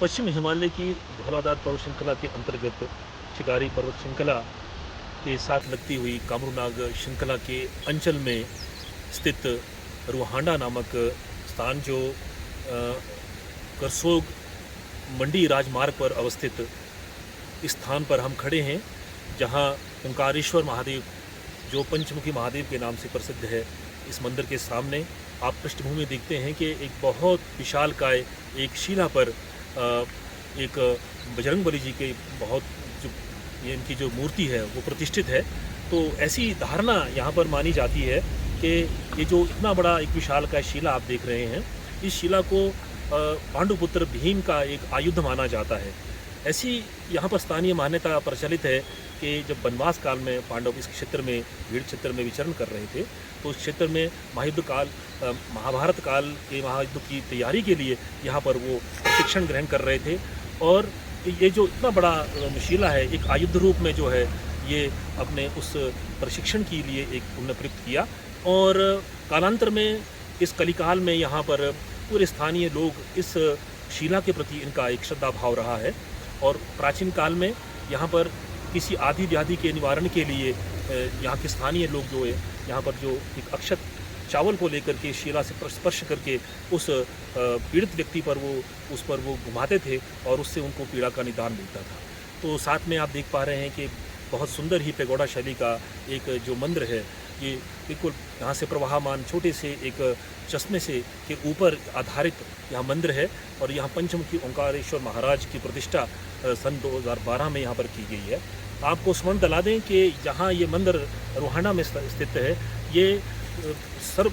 पश्चिम हिमालय की धौलाधार पर्वत श्रृंखला के अंतर्गत शिकारी पर्वत श्रृंखला के साथ लगती हुई कामरूनाग श्रृंखला के अंचल में स्थित रुहांडा नामक स्थान जो करसोग मंडी राजमार्ग पर अवस्थित इस स्थान पर हम खड़े हैं, जहां ओंकारेश्वर महादेव जो पंचमुखी महादेव के नाम से प्रसिद्ध है। इस मंदिर के सामने आप पृष्ठभूमि देखते हैं कि एक बहुत विशालकाय एक शिला पर एक बजरंगबली जी के बहुत जो ये इनकी जो मूर्ति है वो प्रतिष्ठित है। तो ऐसी धारणा यहाँ पर मानी जाती है कि ये जो इतना बड़ा एक विशालकाय शिला आप देख रहे हैं, इस शिला को पांडुपुत्र भीम का एक आयुध माना जाता है। ऐसी यहाँ पर स्थानीय मान्यता प्रचलित है कि जब वनवास काल में पांडव इस क्षेत्र में भीड़ क्षेत्र में विचरण कर रहे थे, तो उस क्षेत्र में महायुद्ध काल महाभारत काल के महायुद्ध की तैयारी के लिए यहाँ पर वो प्रशिक्षण ग्रहण कर रहे थे। और ये जो इतना बड़ा शिला है, एक आयुध रूप में जो है ये अपने उस प्रशिक्षण के लिए एक उन्हें प्रयुक्त किया। और कालांतर में इस कलिकाल में यहाँ पर पूरे स्थानीय लोग इस शिला के प्रति इनका एक श्रद्धा भाव रहा है। और प्राचीन काल में यहाँ पर किसी आदि व्याधि के निवारण के लिए यहाँ के स्थानीय लोग जो है यहाँ पर जो एक अक्षत चावल को लेकर के शिला से स्पर्श करके उस पीड़ित व्यक्ति पर वो घुमाते थे और उससे उनको पीड़ा का निदान मिलता था। तो साथ में आप देख पा रहे हैं कि बहुत सुंदर ही पैगोडा शैली का एक जो मंदिर है, ये बिल्कुल यहाँ से प्रवाहमान छोटे से एक चश्मे से के ऊपर आधारित यहाँ मंदिर है। और यहाँ पंचमुखी ओंकारेश्वर महाराज की प्रतिष्ठा सन 2012 में यहाँ पर की गई है। आपको स्मरण दिला दें कि जहाँ ये मंदिर रुहांडा में स्थित है, ये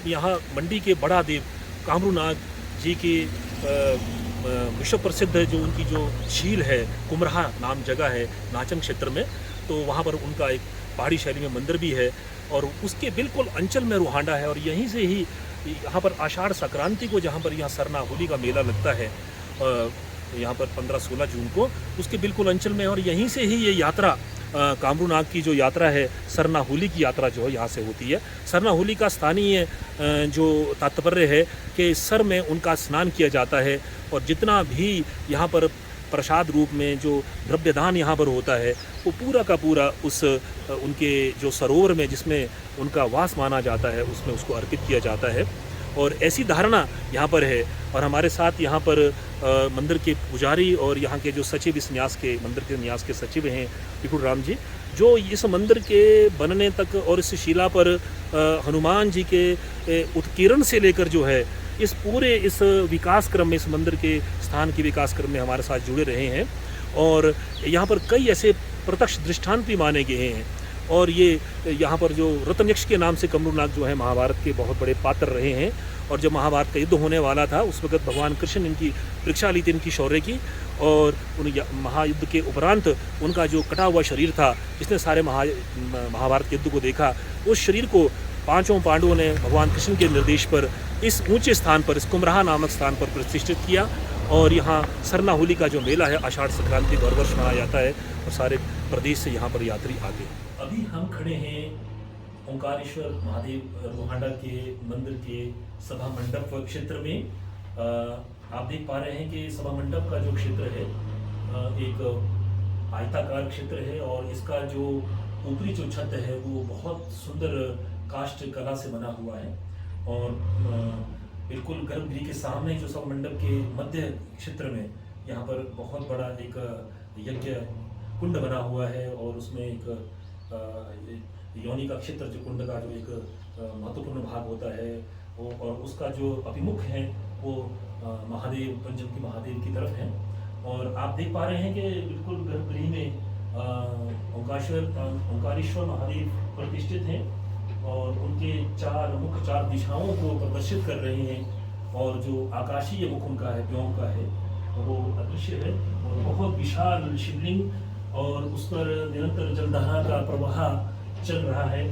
यहाँ मंडी के बड़ा देव कामरूनाग जी की विश्व प्रसिद्ध जो उनकी जो झील है, कुमरहा नाम जगह है नाचन क्षेत्र में, तो वहाँ पर उनका एक पहाड़ी शैली में मंदिर भी है। और उसके बिल्कुल अंचल में रुहांडा है। और यहीं से ही यहाँ पर आषाढ़ संक्रांति को जहाँ पर यहाँ सरना होली का मेला लगता है, यहाँ पर 15-16 जून को, उसके बिल्कुल अंचल में। और यहीं से ही ये यात्रा कामरूनाग की जो यात्रा है, सरना होली की यात्रा जो है यहाँ से होती है। सरना होली का स्थानीय जो तात्पर्य है कि सर में उनका स्नान किया जाता है। और जितना भी यहाँ पर प्रसाद रूप में जो द्रव्यदान यहाँ पर होता है, वो पूरा का पूरा उस उनके जो सरोवर में जिसमें उनका वास माना जाता है उसमें उसको अर्पित किया जाता है। और ऐसी धारणा यहाँ पर है। और हमारे साथ यहाँ पर मंदिर के पुजारी और यहाँ के जो सचिव, इस न्यास के मंदिर के न्यास के सचिव हैं विपुल राम जी, जो इस मंदिर के बनने तक और इस शिला पर हनुमान जी के उत्कीर्ण से लेकर जो है इस पूरे इस विकास क्रम में, इस मंदिर के स्थान के विकास क्रम में हमारे साथ जुड़े रहे हैं। और यहाँ पर कई ऐसे प्रत्यक्ष दृष्टांत भी माने गए हैं। और ये यहाँ पर जो रत्नयक्ष के नाम से कामरूनाग जो है महाभारत के बहुत बड़े पात्र रहे हैं। और जब महाभारत का युद्ध होने वाला था, उस वक्त भगवान कृष्ण इनकी परीक्षा ली थी, इनकी शौर्य की। और उन महायुद्ध के उपरांत उनका जो कटा हुआ शरीर था, जिसने सारे महाभारत के युद्ध को देखा, उस शरीर को पांचों पांडवों ने भगवान कृष्ण के निर्देश पर इस ऊंचे स्थान पर, इस कुमरहा नामक स्थान पर प्रतिष्ठित किया। और यहाँ सरना होली का जो मेला है, आषाढ़ संक्रांति को हर वर्ष मनाया जाता है। और सारे प्रदेश से यहाँ पर यात्री आते हैं। अभी हम खड़े हैं ओंकारेश्वर महादेव रुहांडा के मंदिर के सभा मंडप क्षेत्र में। आप देख पा रहे हैं कि सभा मंडप का जो क्षेत्र है एक आयताकार क्षेत्र है। और इसका जो ऊपरी जो छत है वो बहुत सुंदर काष्ठ कला से बना हुआ है। और बिल्कुल गर्भगृह के सामने जो सभा मंडप के मध्य क्षेत्र में यहाँ पर बहुत बड़ा एक यज्ञ कुंड बना हुआ है। और उसमें एक योनि का क्षेत्र, जो कुंड का जो एक महत्वपूर्ण भाग होता है वो, और उसका जो अभिमुख है वो महादेव, पंचमुखी महादेव की तरफ है। और आप देख पा रहे हैं कि बिल्कुल गर्भगृह में ओंकारेश्वर महादेव प्रतिष्ठित हैं। और उनके चार दिशाओं को प्रदर्शित कर रहे हैं। और जो आकाशीय मुख उनका है, व्योम का है, वो अदृश्य है। और बहुत विशाल शिवलिंग, और उस पर निरंतर जलधारा का प्रवाह चल रहा है।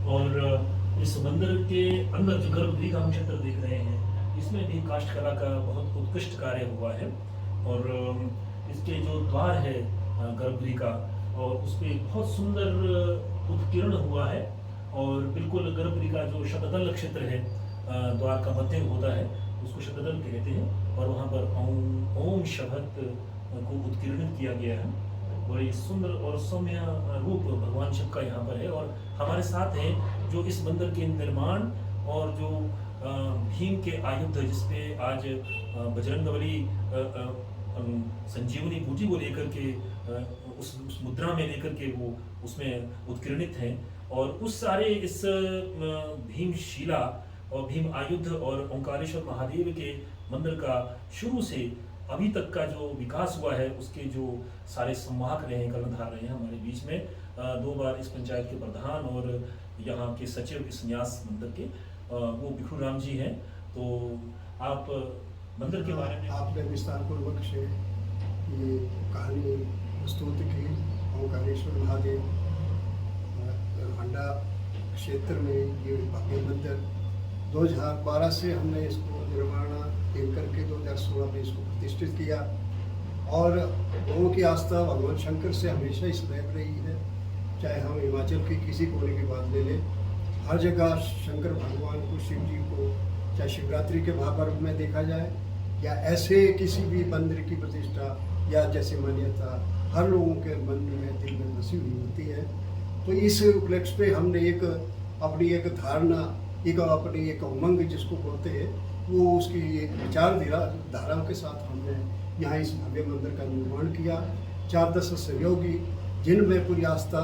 और इस मंदिर के अंदर जो गर्भगृह का हम क्षेत्र देख रहे हैं, इसमें भी काष्ठ कला का बहुत उत्कृष्ट कार्य हुआ है। और इसके जो द्वार है गर्भगृह का, और उस पर बहुत सुंदर उत्कीर्ण हुआ है। और बिल्कुल गर्भगृह का जो शतदल क्षेत्र है, द्वार का मध्य होता है, उसको शतदल कहते हैं। और वहाँ पर ओम ओम शब्द को उत्कीर्णित किया गया है। बड़ी सुंदर और सौम्य रूप भगवान शिव का यहाँ पर है। और हमारे साथ हैं जो इस मंदिर के निर्माण और जो भीम के आयुध जिसपे आज बजरंगबली संजीवनी बूटी को लेकर के उस मुद्रा में लेकर के वो उसमें उत्कीर्णित हैं। और उस सारे इस भीम शिला और भीम आयुध और ओंकारेश्वर महादेव के मंदिर का शुरू से अभी तक का जो विकास हुआ है उसके जो सारे संवाहक रहे हैं, कर्णधार रहे हैं हमारे बीच में 2 बार इस पंचायत के प्रधान और यहाँ के सचिव इस न्यास मंदिर के वो भिखू राम जी हैं। तो आप मंदिर के बारे में आपने विस्तार पूर्वक से ये कहानी प्रस्तुत की। ओंकारेश्वर महादेव दरभंगा क्षेत्र में ये भव्य मंदिर 2012 से हमने इसको निर्माण करके 2016 में इसको प्रतिष्ठित किया। और लोगों की आस्था भगवान शंकर से हमेशा ही सदैव रही है। चाहे हम हिमाचल के किसी कोने की बात ले लें, हर जगह शंकर भगवान को, शिव जी को, चाहे शिवरात्रि के महापर्व में देखा जाए या ऐसे किसी भी मंदिर की प्रतिष्ठा या जैसे मान्यता हर लोगों के मन में दिल में बसी हुई होती है। तो इस उपलक्ष्य पे हमने अपनी एक धारणा, अपनी एक उमंग जिसको बोलते हैं, वो उसकी एक विचारधाराओं के साथ हमने यहाँ इस भव्य मंदिर का निर्माण किया। 4-10 सहयोगी जिनमें पूरी आस्था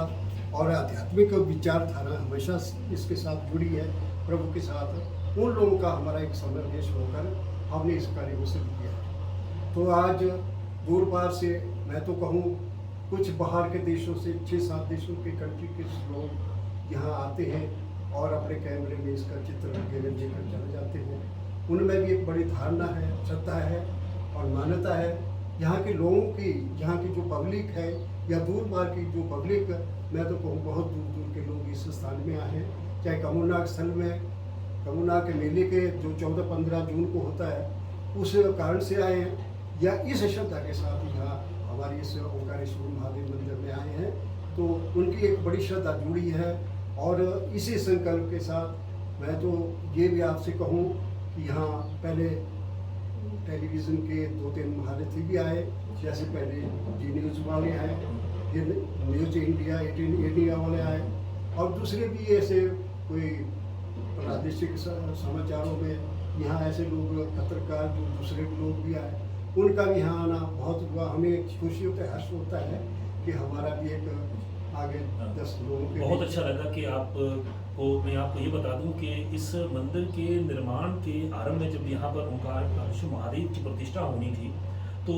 और आध्यात्मिक विचारधारा हमेशा इसके साथ जुड़ी है, प्रभु के साथ, उन लोगों का हमारा एक समावेश होकर हमने इस कार्य को सिद्ध किया है। तो आज दूर पार से, मैं तो कहूँ कुछ बाहर के देशों से 6-7 देशों के कंट्री के लोग यहाँ आते हैं और अपने कैमरे में इसका चित्र वगैरह लेकर चले जाते हैं। उनमें भी एक बड़ी धारणा है, श्रद्धा है और मान्यता है। यहाँ के लोगों की, यहाँ की जो पब्लिक है या दूर पार की जो पब्लिक, मैं तो कहूँ बहुत दूर दूर के लोग इस स्थान में आए हैं। चाहे कमुनाक स्थल में, कमुनाक के मेले के जो 14-15 जून को होता है उस कारण से आए हैं, या इस श्रद्धा के साथ यहाँ हमारी इस ओंकारेश्वर महादेव मंदिर में आए हैं। तो उनकी एक बड़ी श्रद्धा जुड़ी है। और इसी संकल्प के साथ मैं तो ये भी आपसे कहूँ कि यहाँ पहले टेलीविज़न के 2-3 महारथी भी आए, जैसे पहले जी न्यूज़ वाले आए, फिर न्यूज़ इंडिया 18 इंडिया वाले आए, और दूसरे भी ऐसे कोई प्रादेशिक समाचारों में यहाँ ऐसे लोग पत्रकार जो दूसरे लोग भी आए, उनका भी यहाँ आना बहुत हुआ। हमें खुशी होता है, हर्ष होता है कि हमारा भी एक आगे 10 लोगों के बहुत अच्छा लगा कि मैं आपको ये बता दूं कि इस मंदिर के निर्माण के आरंभ में जब यहाँ पर ओंकारेश्वर महादेव की प्रतिष्ठा होनी थी तो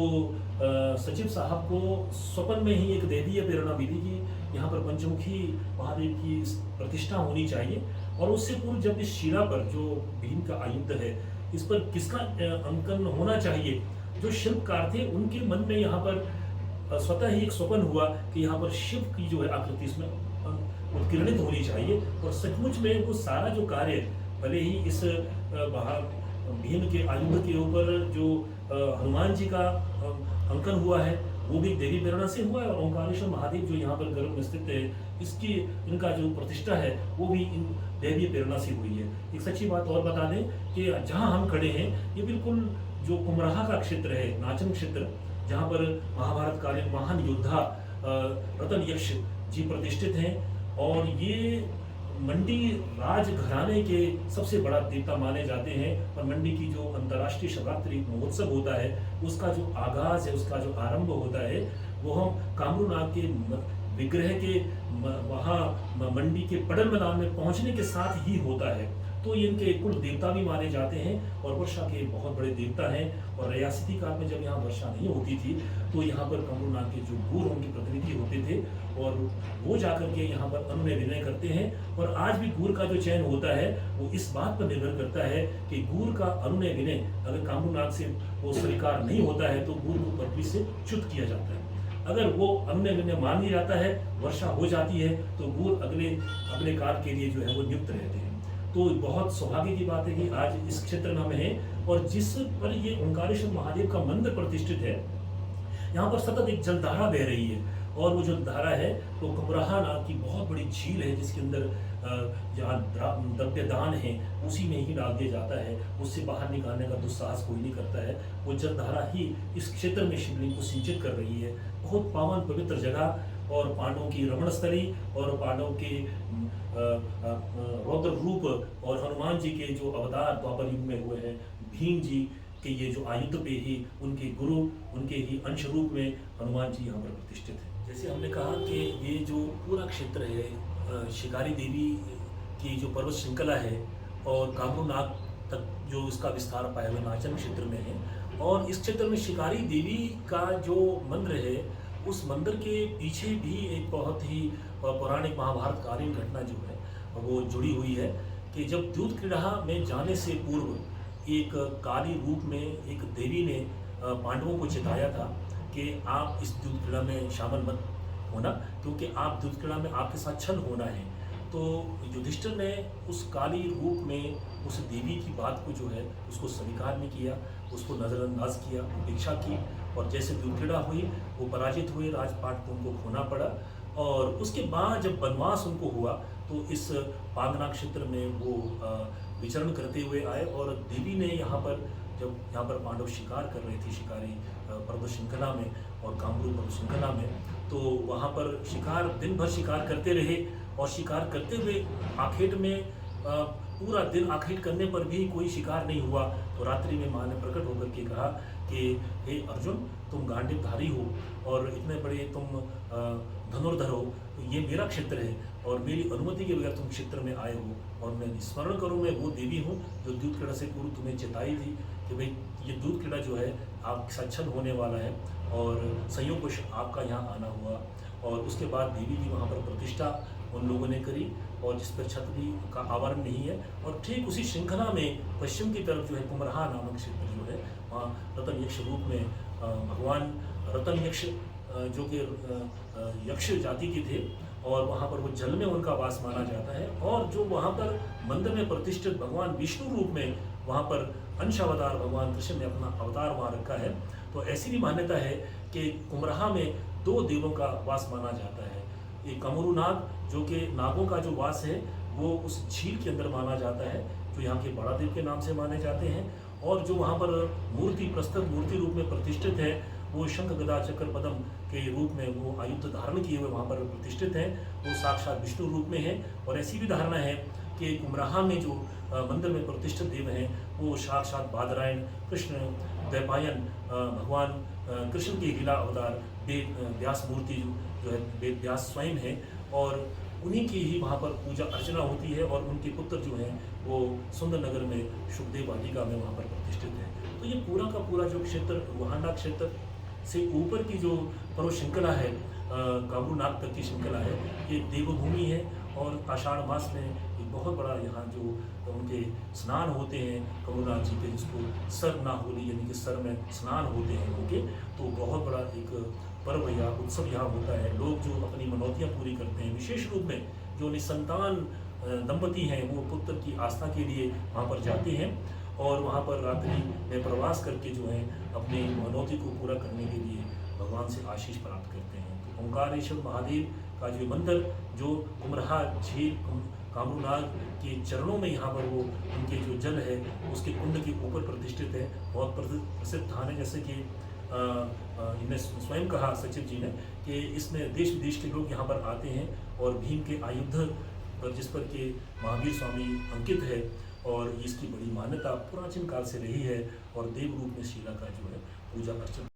सचिव साहब को स्वप्न में ही एक दैवीय प्रेरणा मिली कि यहाँ पर पंचमुखी महादेव की प्रतिष्ठा होनी चाहिए। और उससे पूर्व जब इस शिला पर जो भीम का आयुध है इस पर किसका अंकन होना चाहिए, जो शिल्पकार थे उनके मन में यहाँ पर स्वतः ही एक स्वप्न हुआ कि यहाँ पर शिव की जो है आकृति इसमें उत्कीर्णित होनी चाहिए। और सचमुच में वो सारा जो कार्य, भले ही इस भीम के आयुध के ऊपर जो हनुमान जी का अंकन हुआ है वो भी देवी प्रेरणा से हुआ है, और ओंकारेश्वर महादेव जो यहाँ पर गर्भ में स्थित है इसकी इनका जो प्रतिष्ठा है वो भी इन देवी प्रेरणा से हुई है। एक सच्ची बात और बता दें कि जहाँ हम खड़े हैं ये बिल्कुल जो कुमराहा का क्षेत्र है, नाचन क्षेत्र, जहाँ पर महाभारत कालीन महान योद्धा रतन यक्ष जी प्रतिष्ठित हैं। और ये मंडी राज घराने के सबसे बड़ा देवता माने जाते हैं। और मंडी की जो अंतर्राष्ट्रीय शिवरात्रि महोत्सव होता है उसका जो आगाज है, उसका जो आरंभ होता है वो हम कामरूनाग के विग्रह के वहाँ मंडी के पडल मैदान में पहुँचने के साथ ही होता है। तो ये इनके कुल देवता भी माने जाते हैं और वर्षा के बहुत बड़े देवता हैं। और रियासती काल में जब यहाँ वर्षा नहीं होती थी तो यहाँ पर कामरूनाग के जो गुर उनके प्रतिनिधि होते थे और वो जाकर के यहाँ पर अनुनय विनय करते हैं। और आज भी गुर का जो चयन होता है वो इस बात पर निर्भर करता है कि गुर का अनुनय विनय अगर कामरूनाग से वो स्वीकार नहीं होता है तो गुर को पदवी से च्युत किया जाता है। अगर वो अनुनय विनय मान लिया जाता है, वर्षा हो जाती है, तो गुर अगले काल के लिए जो है वो नियुक्त रहते हैं। तो बहुत सौभाग्य की बात है कि आज इस क्षेत्र में हम हैं और जिस पर ये ओंकारेश्वर महादेव का मंदिर प्रतिष्ठित है यहाँ पर सतत एक जलधारा बह रही है। और वो जो धारा है वो कुमराहा नाम की बहुत बड़ी झील है जिसके अंदर जहाँ द्रव्य दान है उसी में ही डाल दिया जाता है, उससे बाहर निकालने का दुस्साहस कोई नहीं करता है। वो जलधारा ही इस क्षेत्र में शिवलिंग को सिंचित कर रही है। बहुत पावन पवित्र जगह और पांडवों की रमण स्थली और पांडवों के रौद्र रूप और हनुमान जी के जो अवतार द्वापर युग में हुए हैं, भीम जी के ये जो आयुध पे ही उनके गुरु, उनके ही अंश रूप में हनुमान जी यहाँ पर प्रतिष्ठित हैं। जैसे हमने कहा कि ये जो पूरा क्षेत्र है शिकारी देवी की जो पर्वत श्रृंखला है और कामरू नाग तक जो इसका विस्तार पाया हुआ नाचन क्षेत्र में है, और इस क्षेत्र में शिकारी देवी का जो मंदिर है उस मंदिर के पीछे भी एक बहुत ही पौराणिक महाभारतकालीन घटना जो है वो जुड़ी हुई है कि जब दूध क्रीड़ा में जाने से पूर्व एक काली रूप में एक देवी ने पांडवों को चेताया था कि आप इस दूध क्रीड़ा में शामिल मत होना, क्योंकि आप दूध क्रीड़ा में आपके साथ छल होना है। तो युधिष्ठिर ने उस काली रूप में उस देवी की बात को जो है उसको स्वीकार नहीं किया, उसको नज़रअंदाज किया, उपेक्षा की, और जैसे दूध क्रीड़ा हुई वो पराजित हुए, राजपाट को उनको खोना पड़ा। और उसके बाद जब वनवास उनको हुआ तो इस पांगना क्षेत्र में वो विचरण करते हुए आए, और देवी ने यहाँ पर जब यहाँ पर पांडव शिकार कर रहे थे शिकारी पर्वत श्रृंखला में और कामरू पर्वत श्रृंखला में, तो वहाँ पर शिकार दिन भर शिकार करते रहे, और शिकार करते हुए आखेट में पूरा दिन आखेट करने पर भी कोई शिकार नहीं हुआ। तो रात्रि में माँ ने प्रकट होकर के कहा कि हे अर्जुन, तुम गांडीवधारी हो और इतने बड़े तुम धनुर्धर हो, ये मेरा क्षेत्र है और मेरी अनुमति के बगैर तुम क्षेत्र में आए हो, और मैं स्मरण करूँ मैं वो देवी हूँ जो दूध क्रीड़ा से पूर्व तुम्हें चेताई थी कि भाई ये दूध क्रीड़ा जो है आपके साथ छल होने वाला है, और संयोगवश आपका यहाँ आना हुआ। और उसके बाद देवी की वहाँ पर प्रतिष्ठा उन लोगों ने करी, और जिस पर छतरी का आवरण नहीं है। और ठीक उसी श्रृंखला में पश्चिम की तरफ जो है कुमरहा नामक क्षेत्र जो है, वहाँ रतन यक्ष रूप में भगवान रतन यक्ष जो कि यक्ष जाति के थे, और वहाँ पर वो जल में उनका वास माना जाता है। और जो वहाँ पर मंदिर में प्रतिष्ठित भगवान विष्णु रूप में वहाँ पर अंश अवतार भगवान कृष्ण ने अपना अवतार वहाँ रखा है। तो ऐसी भी मान्यता है कि कुमरहा में 2 देवों का वास माना जाता है। एक कमरू नाग जो कि नागों का जो वास है वो उस झील के अंदर माना जाता है, जो यहाँ के बड़ा देव के नाम से माने जाते हैं। और जो वहाँ पर मूर्ति प्रस्तुत मूर्ति रूप में प्रतिष्ठित है वो शंख गदा चक्र पद्म के रूप में वो आयुध धारण किए हुए वहाँ पर प्रतिष्ठित हैं, वो साक्षात विष्णु रूप में है। और ऐसी भी धारणा है कि कुमरहा में जो मंदिर में प्रतिष्ठित देव हैं वो साक्षात बादरायण कृष्ण द्वैपायन भगवान कृष्ण की लीला अवतार वेद व्यास मूर्ति जो है वेद व्यास स्वयं है, और उन्हीं की ही वहाँ पर पूजा अर्चना होती है। और उनके पुत्र जो हैं वो सुंदर नगर में सुखदेव वाटिका में वहाँ पर प्रतिष्ठित हैं। तो ये पूरा का पूरा जो क्षेत्र वहांडा क्षेत्र से ऊपर की जो पर्वत श्रृंखला है कामरू नाग तक की श्रृंखला है, ये देवभूमि है। और आषाढ़ मास में एक बहुत बड़ा यहाँ जो उनके स्नान होते हैं कमरूनाथ जी के, जिसको सर ना होली यानी कि सर में स्नान होते हैं उनके, तो बहुत बड़ा एक पर्व या उत्सव यहाँ होता है। लोग जो अपनी मनौतियाँ पूरी करते हैं, विशेष रूप में जो निसंतान दंपति हैं वो पुत्र की आस्था के लिए वहाँ पर जाते हैं, और वहाँ पर रात्रि में प्रवास करके जो है अपनी मनौती को पूरा करने के लिए भगवान से आशीष प्राप्त करते हैं। तो ओंकारेश्वर महादेव का जो मंदिर जो कुमरहा झील कामरू नाग के चरणों में यहाँ पर वो उनके जो जल है उसके कुंड के ऊपर प्रतिष्ठित है, बहुत प्रसिद्ध स्थान है। जैसे कि इन्हें स्वयं कहा सचिव जी ने कि इसमें देश विदेश के लोग यहाँ पर आते हैं, और भीम के आयुध पर जिस पर के महावीर स्वामी अंकित है, और इसकी बड़ी मान्यता प्राचीन काल से रही है। और देव रूप में शिला का जो है पूजा अर्चना